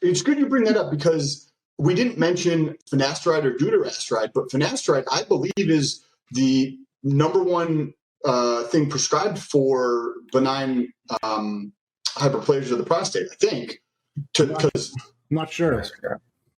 it's good you bring that up because we didn't mention finasteride or dutasteride, but finasteride, I believe, is the number one thing prescribed for benign hyperplasia of the prostate, I think. I'm not sure.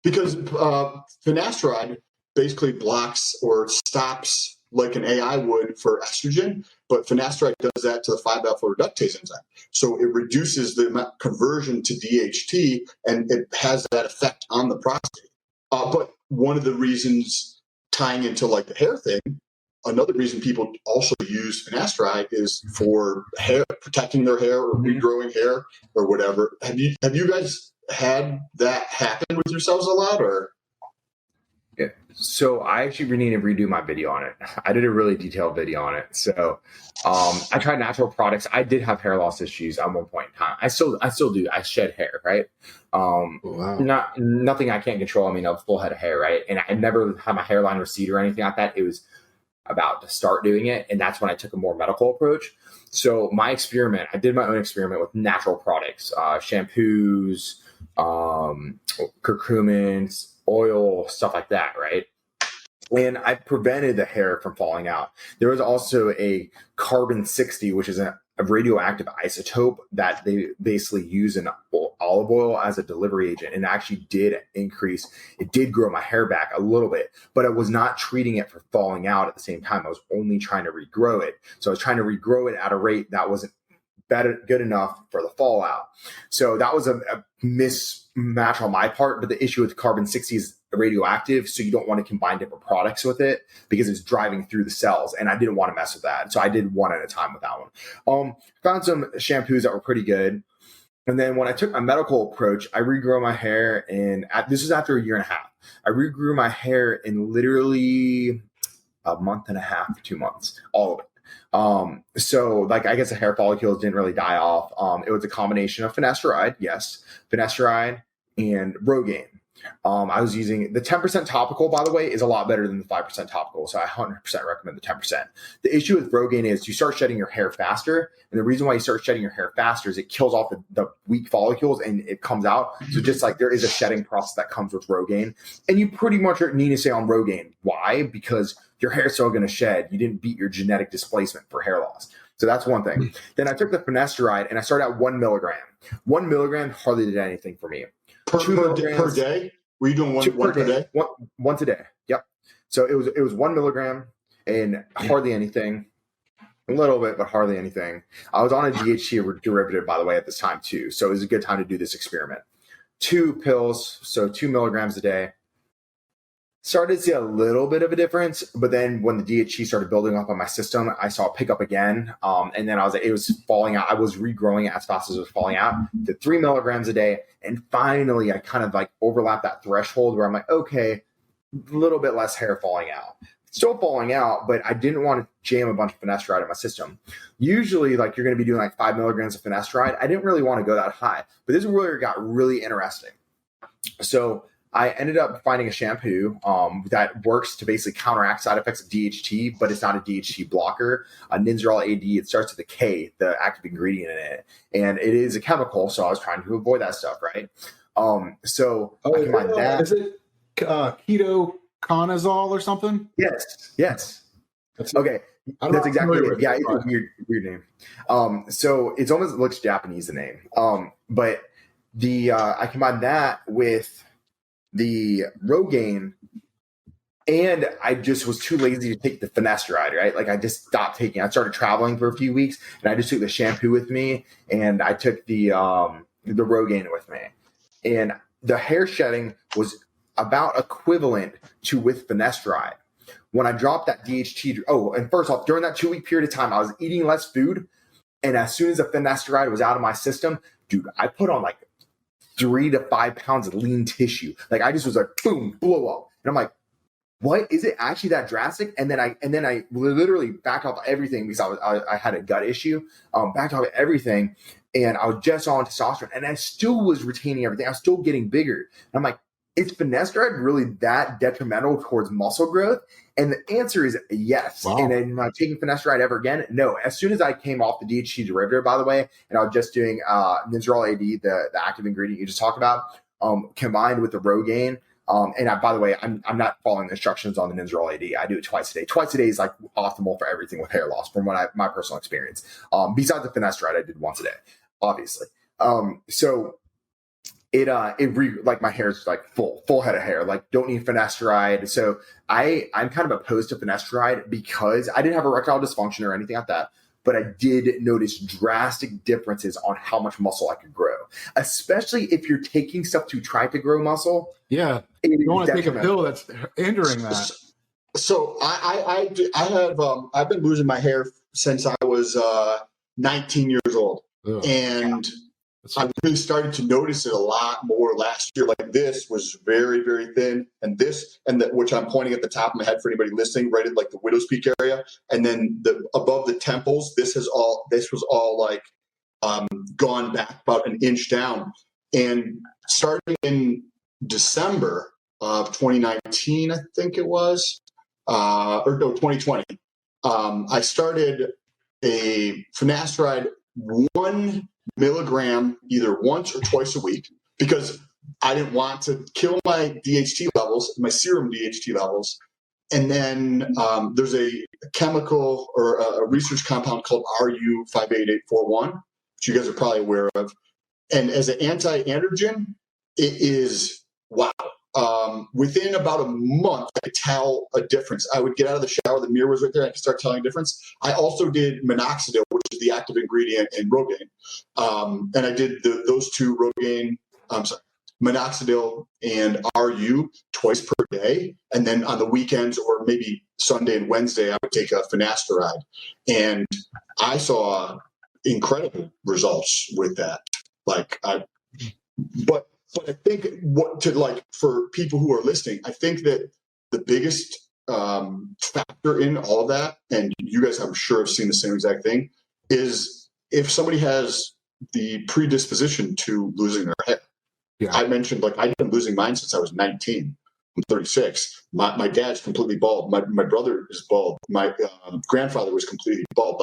Because finasteride basically blocks or stops like an AI would for estrogen, but finasteride does that to the 5-alpha reductase enzyme. So it reduces the conversion to DHT, and it has that effect on the prostate. But one of the reasons, tying into like the hair thing, another reason people also use finasteride is for hair, protecting their hair or regrowing hair or whatever. Have you guys had that happen with yourselves a lot, or? Yeah. So I actually need to redo my video on it. I did a really detailed video on it. So I tried natural products. I did have hair loss issues at one point in time. I still do. I shed hair, right? Wow. Nothing I can't control. I mean, a full head of hair, right? And I never had my hairline recede or anything like that. It was about to start doing it, and that's when I took a more medical approach. So my experiment, I did my own experiment with natural products, shampoos, curcumins, oil, stuff like that, right? And I prevented the hair from falling out. There was also a carbon-60, which is a radioactive isotope that they basically use in olive oil as a delivery agent, and actually did increase. It did grow my hair back a little bit, but I was not treating it for falling out at the same time. I was only trying to regrow it. So I was trying to regrow it at a rate that wasn't good enough for the fallout. So that was a mismatch on my part. But the issue with carbon-60 is radioactive, so you don't want to combine different products with it because it's driving through the cells, and I didn't want to mess with that. So I did one at a time with that one. Found some shampoos that were pretty good. And then when I took my medical approach, I regrew my hair, and this is after a year and a half. I regrew my hair in literally a month and a half, 2 months, all of it. So like, I guess the hair follicles didn't really die off. It was a combination of finasteride, finasteride and Rogaine. I was using the 10% topical, by the way, is a lot better than the 5% topical. So I 100% recommend the 10%. The issue with Rogaine is you start shedding your hair faster. And the reason why you start shedding your hair faster is it kills off the weak follicles and it comes out. So just like there is a shedding process that comes with Rogaine. And you pretty much need to stay on Rogaine. Why? Because your hair's still going to shed. You didn't beat your genetic displacement for hair loss. So that's one thing. Then I took the finasteride and I started at 1 milligram. 1 milligram hardly did anything for me. Per day? Were you doing one per day? Once a day. Yep. So it was 1 milligram and hardly anything. A little bit, but hardly anything. I was on a GHK derivative, by the way, at this time too. So it was a good time to do this experiment. 2 pills, so 2 milligrams a day. Started to see a little bit of a difference, but then when the DHT started building up on my system, I saw it pick up again. And then it was falling out. I was regrowing it as fast as it was falling out to 3 milligrams a day. And finally, I kind of like overlapped that threshold where I'm like, okay, a little bit less hair falling out. Still falling out, but I didn't want to jam a bunch of finasteride in my system. Usually, like you're going to be doing like 5 milligrams of finasteride. I didn't really want to go that high, but this is where it got really interesting. So I ended up finding a shampoo that works to basically counteract side effects of DHT, but it's not a DHT blocker. Ninzarol AD, it starts with a K, the active ingredient in it, and it is a chemical, so I was trying to avoid that stuff, right? So I combined that. Is it ketoconazole or something? Yes. Okay. That's exactly it. Yeah, it's a weird name. So it almost looks Japanese, the name. But I combined that with the Rogaine, and I just was too lazy to take the finasteride, right? Like I just stopped taking. I started traveling for a few weeks, and I just took the shampoo with me, and I took the Rogaine with me, and the hair shedding was about equivalent to with finasteride. When I dropped that DHT, and first off, during that 2-week period of time, I was eating less food, and as soon as the finasteride was out of my system, dude, I put on like 3 to 5 pounds of lean tissue. Like I just was like, boom, blow up. And I'm like, what? Is it actually that drastic? And then I literally backed off everything because I had a gut issue. Backed off everything, and I was just on testosterone, and I still was retaining everything. I was still getting bigger. And I'm like, is finasteride really that detrimental towards muscle growth? And the answer is yes. Wow. And then taking finasteride ever again? No. As soon as I came off the DHT derivative, by the way, and I was just doing Ninzarol AD, the active ingredient you just talked about, combined with the Rogaine. By the way, I'm not following the instructions on the Nizoral AD. I do it twice a day. Twice a day is like optimal for everything with hair loss, from my personal experience. Besides the Finasteride, I did once a day, obviously. Like my hair's like full head of hair. Like, don't need Finasteride. So I'm kind of opposed to Finasteride because I didn't have erectile dysfunction or anything like that. But I did notice drastic differences on how much muscle I could grow, especially if you're taking stuff to try to grow muscle. Yeah, you don't want to take a pill that's hindering that. So I've been losing my hair since I was 19 years old. Ugh. And I really started to notice it a lot more last year. Like, this was very, very thin, and which I'm pointing at the top of my head for anybody listening, right at like the widow's peak area, and then above the temples. This was all like gone back about an inch down. And starting in December of 2019, I think it was, 2020, I started a Finasteride 1 milligram either once or twice a week, because I didn't want to kill my DHT levels, my serum DHT levels. And then there's a chemical or a research compound called RU58841, which you guys are probably aware of. And as an anti-androgen, it is wow. Within about a month, I could tell a difference. I would get out of the shower, the mirror was right there, I could start telling a difference. I also did Minoxidil, which is the active ingredient in Rogaine. And I did those two, Minoxidil and RU, twice per day. And then on the weekends, or maybe Sunday and Wednesday, I would take a Finasteride. And I saw incredible results with that. But I think for people who are listening, I think that the biggest factor in all of that, and you guys I'm sure have seen the same exact thing, is if somebody has the predisposition to losing their hair. Yeah. I mentioned, I've been losing mine since I was 19. I'm 36. My dad's completely bald. My brother is bald. My grandfather was completely bald.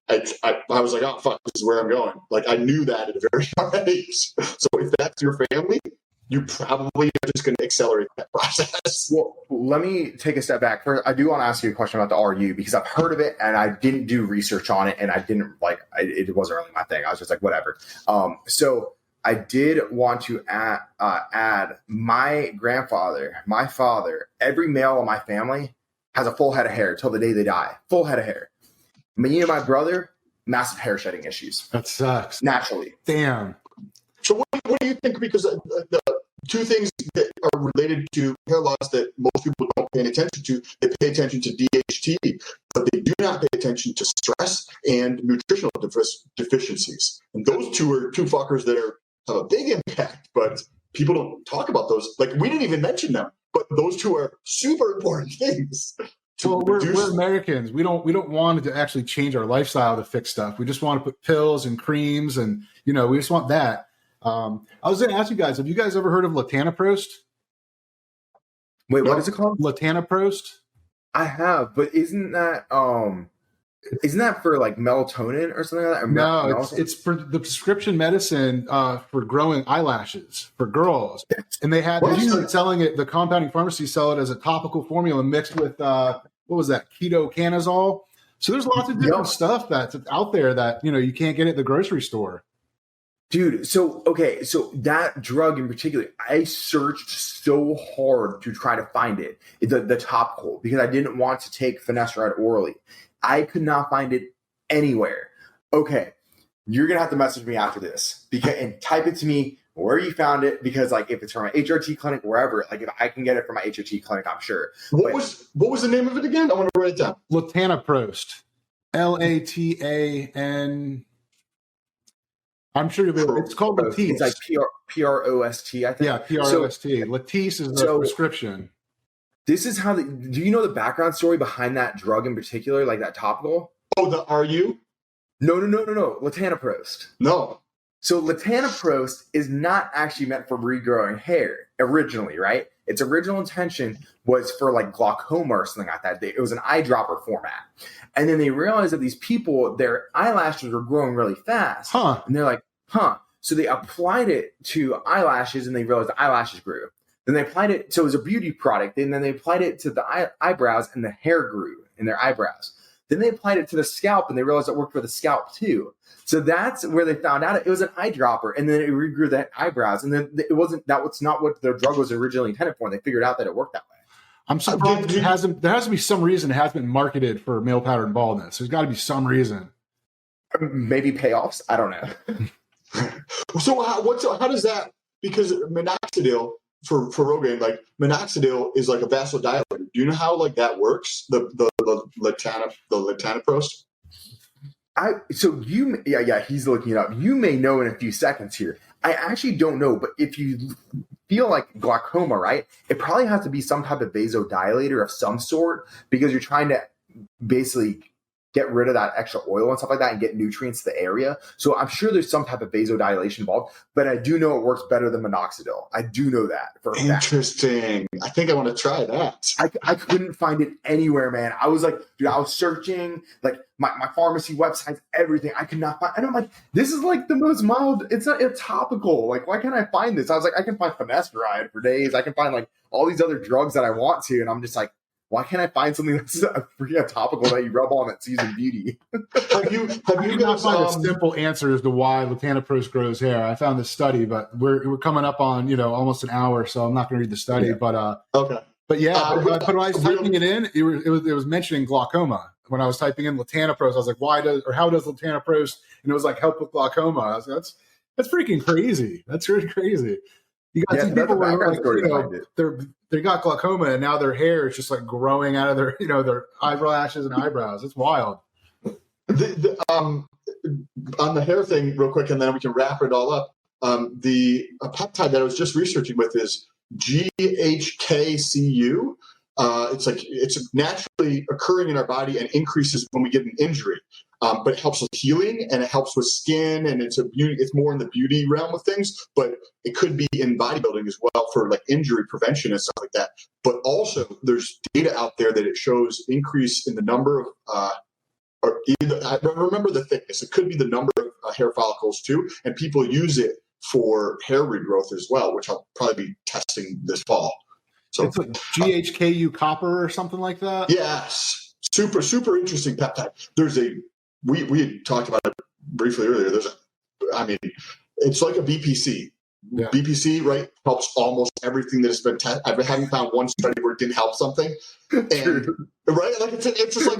I was like, oh, fuck, this is where I'm going. I knew that at a very young age. So if that's your family, you probably are just going to accelerate that process. Well, let me take a step back. First, I do want to ask you a question about the RU, because I've heard of it and I didn't do research on it, and I didn't it wasn't really my thing. I was just like, whatever. So I did want to add my grandfather, my father, every male in my family has a full head of hair till the day they die. Full head of hair. Me and my brother, massive hair shedding issues. That sucks. Naturally. Damn. So what do you think? Because the two things that are related to hair loss that most people don't pay attention to, they pay attention to DHT, but they do not pay attention to stress and nutritional deficiencies. And those two are two fuckers that have a big impact, but people don't talk about those. We didn't even mention them, but those two are super important things. Well, we're Americans. We don't want to actually change our lifestyle to fix stuff. We just want to put pills and creams, and we just want that. I was going to ask you guys: have you guys ever heard of latanoprost? Wait, what is it called? Latanoprost. I have, but isn't that for melatonin or something like that? No, it's for the prescription medicine for growing eyelashes for girls, and they started selling it. The compounding pharmacies sell it as a topical formula mixed with what was that, ketoconazole. So there's lots of different stuff that's out there that you can't get at the grocery store. Dude, so that drug in particular, I searched so hard to try to find it, the topical, because I didn't want to take Finasteride orally. I could not find it anywhere. Okay, you're going to have to message me after this and type it to me where you found it, because if it's from my HRT clinic, wherever, if I can get it from my HRT clinic, I'm sure. What was the name of it again? I want to write it down. Latanoprost. LATAN. I'm sure it's called Latisse. It's PROST, I think. Yeah, PROST. Latisse is the prescription. This is how do you know the background story behind that drug in particular, that topical? Oh, the RU? No. Latanoprost. No. So latanoprost is not actually meant for regrowing hair originally, right? Its original intention was for glaucoma or something like that. It was an eyedropper format. And then they realized that these people, their eyelashes were growing really fast. Huh. And they're like, So they applied it to eyelashes and they realized the eyelashes grew. Then they applied it, so it was a beauty product. And then they applied it to the eyebrows and the hair grew in their eyebrows. Then they applied it to the scalp and they realized it worked for the scalp too. So that's where they found out it was an eyedropper, and then it regrew the eyebrows. And then it wasn't, that was not what the drug was originally intended for. And they figured out that it worked that way. I'm surprised there has to be some reason it has been marketed for male pattern baldness. There's got to be some reason. Maybe payoffs. I don't know. So how does that, because minoxidil for Rogaine, like minoxidil is like a vasodilator. Do you know how like that works? The latanoprost? He's looking it up. You may know in a few seconds here. I actually don't know, but if you feel like glaucoma, right, it probably has to be some type of vasodilator of some sort, because you're trying to basically get rid of that extra oil and stuff like that and get nutrients to the area. So I'm sure there's some type of vasodilation involved, but I do know it works better than minoxidil. I do know that for a fact. Interesting. I think I want to try that. I couldn't find it anywhere, man. I was like, dude, I was searching like my pharmacy websites, everything. I could not find, and I'm like, this is like the most mild, it's topical. Like, why can't I find this? I was like, I can find finasteride for days. I can find like all these other drugs that I want to. And I'm just like, why can't I find something that's freaking topical that you rub on that's using beauty? have you guys find a simple answer as to why latanoprost grows hair? I found this study, but we're coming up on almost an hour, so I'm not going to read the study. Yeah. But okay. But yeah, but when I was typing it in, it was mentioning glaucoma. When I was typing in latanoprost, I was like, how does latanoprost? And it was like help with glaucoma. I was like, that's freaking crazy. That's really crazy. You got some people where they got glaucoma and now their hair is just like growing out of their their eyelashes and eyebrows. It's wild. On the hair thing, real quick, and then we can wrap it all up. The peptide that I was just researching with is GHK-Cu. It's naturally occurring in our body and increases when we get an injury. But it helps with healing and it helps with skin, and it's more in the beauty realm of things, but it could be in bodybuilding as well for like injury prevention and stuff like that. But also there's data out there that it shows increase in the number of, I remember the thickness. It could be the number of hair follicles too. And people use it for hair regrowth as well, which I'll probably be testing this fall. So it's like GHK-U copper or something like that. Yes. Super, super interesting peptide. We had talked about it briefly earlier. It's like a BPC. Yeah. BPC, right, helps almost everything that has been tested. I haven't found one study where it didn't help something. And right, like it's just like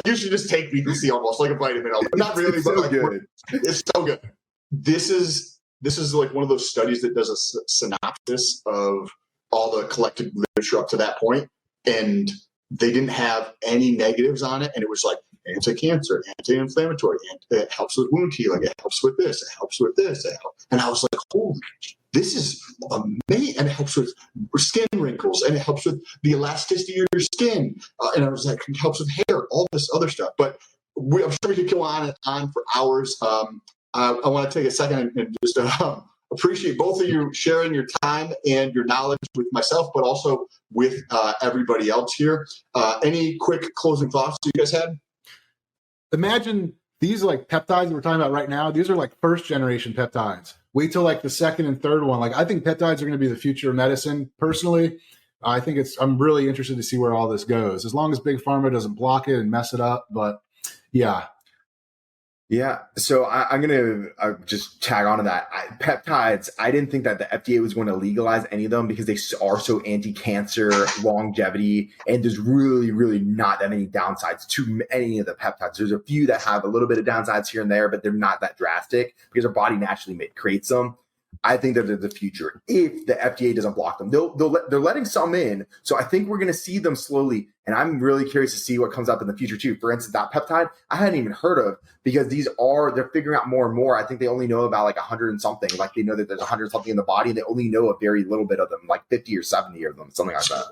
you should just take BPC almost like a vitamin. But not really, but so good. It's so good. This is like one of those studies that does a synopsis of all the collected literature up to that point, and they didn't have any negatives on it, and it was like anti-cancer, anti-inflammatory, it helps with wound healing, it helps with this, it helps with this, and I was like, holy, this is amazing, and it helps with skin wrinkles, and it helps with the elasticity of your skin, and I was like, it helps with hair, all this other stuff, but I'm sure we could go on and on for hours. I want to take a second and just appreciate both of you sharing your time and your knowledge with myself, but also with everybody else here. Any quick closing thoughts you guys had? Imagine these like peptides that we're talking about right now. These are like first generation peptides. Wait till like the second and third one. Like I think peptides are going to be the future of medicine. Personally, I'm really interested to see where all this goes. As long as Big Pharma doesn't block it and mess it up. But yeah. Yeah, so I'm going to just tag on to that. Peptides, I didn't think that the FDA was going to legalize any of them because they are so anti-cancer, longevity, and there's really, really not that many downsides to any of the peptides. There's a few that have a little bit of downsides here and there, but they're not that drastic because our body naturally creates them. I think that they're the future if the FDA doesn't block them. They're letting some in, so I think we're going to see them slowly, and I'm really curious to see what comes up in the future too. For instance, that peptide I hadn't even heard of because they're figuring out more and more. I think they only know about like 100 and something. Like they know that there's 100 something in the body, and they only know a very little bit of them, like 50 or 70 of them, something like that.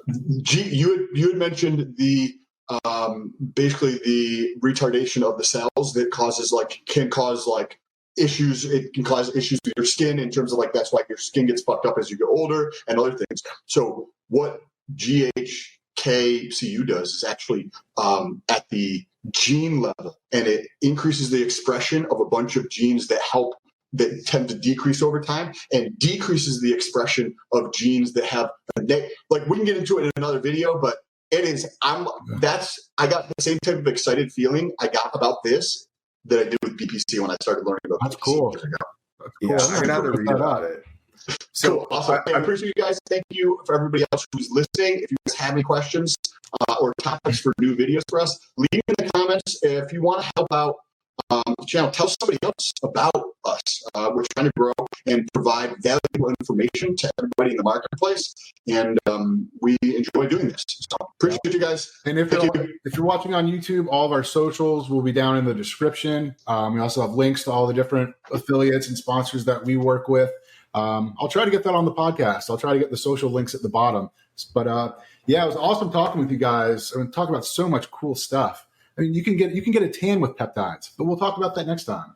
You had mentioned the basically the retardation of the cells that can cause issues. It can cause issues with your skin in terms of like that's why your skin gets fucked up as you get older and other things. So what GHK-Cu does is actually at the gene level, and it increases the expression of a bunch of genes that help that tend to decrease over time and decreases the expression of genes that have like we can get into it in another video, but it is I got the same type of excited feeling I got about this that I did with BPC when I started learning about That's BPC cool. years ago. Yeah, I'm gonna have to read about it. So cool. Awesome. I appreciate you guys. Thank you for everybody else who's listening. If you guys have any questions or topics for new videos for us, leave them in the comments. If you want to help out the channel, tell somebody else about us. We're trying to grow and provide valuable information to everybody in the marketplace, and we enjoy doing this. So appreciate you guys. And if you're watching on YouTube, all of our socials will be down in the description. We also have links to all the different affiliates and sponsors that we work with. I'll try to get that on the podcast. I'll try to get the social links at the bottom. But yeah, it was awesome talking with you guys. I mean, talk about so much cool stuff. I mean, you can get a tan with peptides, but we'll talk about that next time.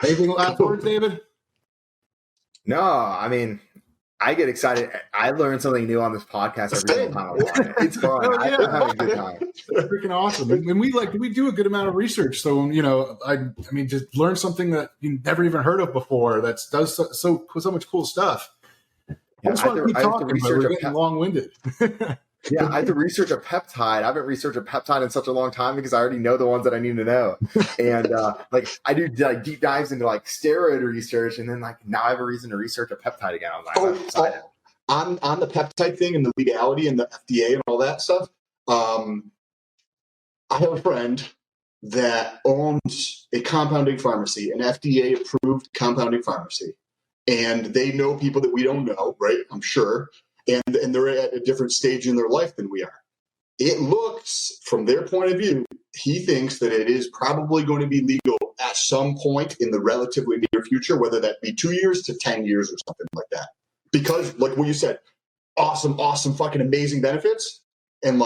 Anything last words, David? No, I mean, I get excited. I learn something new on this podcast every single time I watch it. It's fun. Oh, yeah. I'm having a good time. It's freaking awesome. And we do a good amount of research. So, I mean, just learn something that you never even heard of before that does so much cool stuff. Yeah, I just want to keep talking, but we're getting long-winded. Yeah, I have to research a peptide. I haven't researched a peptide in such a long time because I already know the ones that I need to know. And I do deep dives into steroid research, and then now I have a reason to research a peptide again. I'm excited. On the peptide thing and the legality and the FDA and all that stuff, I have a friend that owns a compounding pharmacy, an FDA-approved compounding pharmacy, and they know people that we don't know, right? I'm sure. And they're at a different stage in their life than we are. It looks, from their point of view, he thinks that it is probably going to be legal at some point in the relatively near future, whether that be 2 years to 10 years or something like that. Because, like what you said, awesome, fucking amazing benefits, and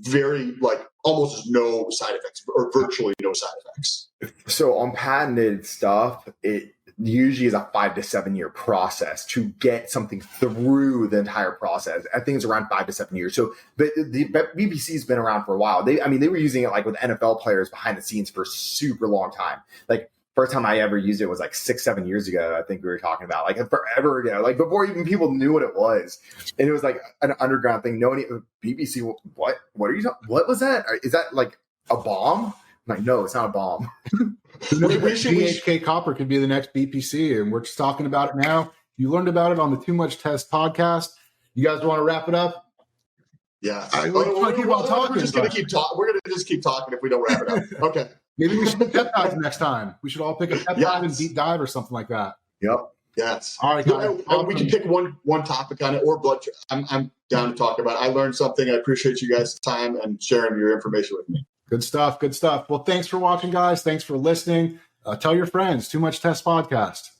very almost no side effects or virtually no side effects. So on patented stuff, it usually is a 5 to 7 year process to get something through the entire process. I think it's around 5 to 7 years. So, but the BBC has been around for a while. They were using it with NFL players behind the scenes for a super long time. First time I ever used it was 6-7 years ago. I think we were talking about forever ago, before even people knew what it was. And it was an underground thing. BBC, what are you talking? What was that? Is that a bomb? I'm no, it's not a bomb. GHK copper could be the next BPC, and we're just talking about it now. You learned about it on the Too Much Test podcast. You guys want to wrap it up? Yeah. We're just going to keep talking. We're going to just keep talking if we don't wrap it up. Okay. Maybe we should do peptides next time. We should all pick a peptide and deep dive or something like that. Yep. Yes. All right, guys. And we can pick one topic on it or blood. I'm down to talk about it. I learned something. I appreciate you guys' time and sharing your information with me. Good stuff. Well, thanks for watching, guys. Thanks for listening. Tell your friends. Too Much Test podcast.